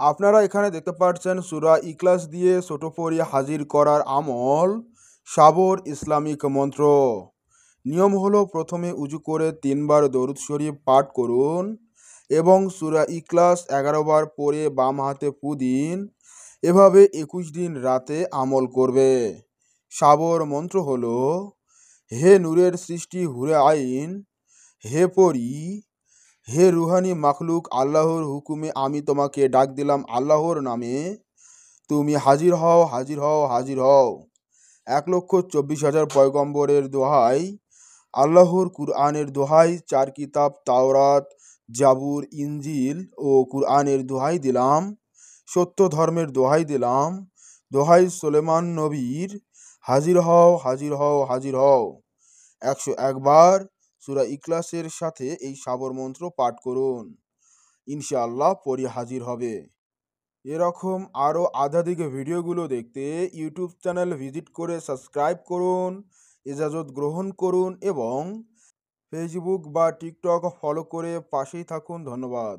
আপনারা এখানে দেখতে পাচ্ছেন সূরা ইখলাস দিয়ে ছোট পড়ি হাজির করার আমল, সাবর ইসলামিক মন্ত্র। নিয়ম হলো প্রথমে উজু করে ৩ বার দরুদ শরীফ পাঠ করুন এবং সূরা ইখলাস ১১ বার পড়ে বাম হাতে ফু দিন। এভাবে ২১ দিন রাতে আমল করবে। সাবর মন্ত্র হলো, হে নূরের সৃষ্টি হুরে আইন, হে পরি, হে রুহানি মাখলুক, আল্লাহর হুকুমে আমি তোমাকে ডাক দিলাম আল্লাহর নামে, তুমি হাজির হও, হাজির হও, হাজির হও। ১,২৪,০০০ পয়গম্বরের দোহাই, আল্লাহর কুরআনের দোহাই, ৪ কিতাব তাওরাত, জাবুর, ইনজিল ও কুরআনের দোহাই দিলাম, সত্য ধর্মের দোহাই দিলাম, দোহাই সুলেমান নবীর, হাজির হও, হাজির হও, হাজির হও। ১০১ বার সূরা ইখলাসের সাথে এই সাবর মন্ত্র পাঠ করুন, ইনশাআল্লাহ পরি হাজির হবে। এরকম আরও আধ্যাত্মিক ভিডিওগুলো দেখতে ইউটিউব চ্যানেল ভিজিট করে সাবস্ক্রাইব করুন, ইজাজত গ্রহণ করুন এবং ফেসবুক বা টিকটক ফলো করে পাশেই থাকুন। ধন্যবাদ।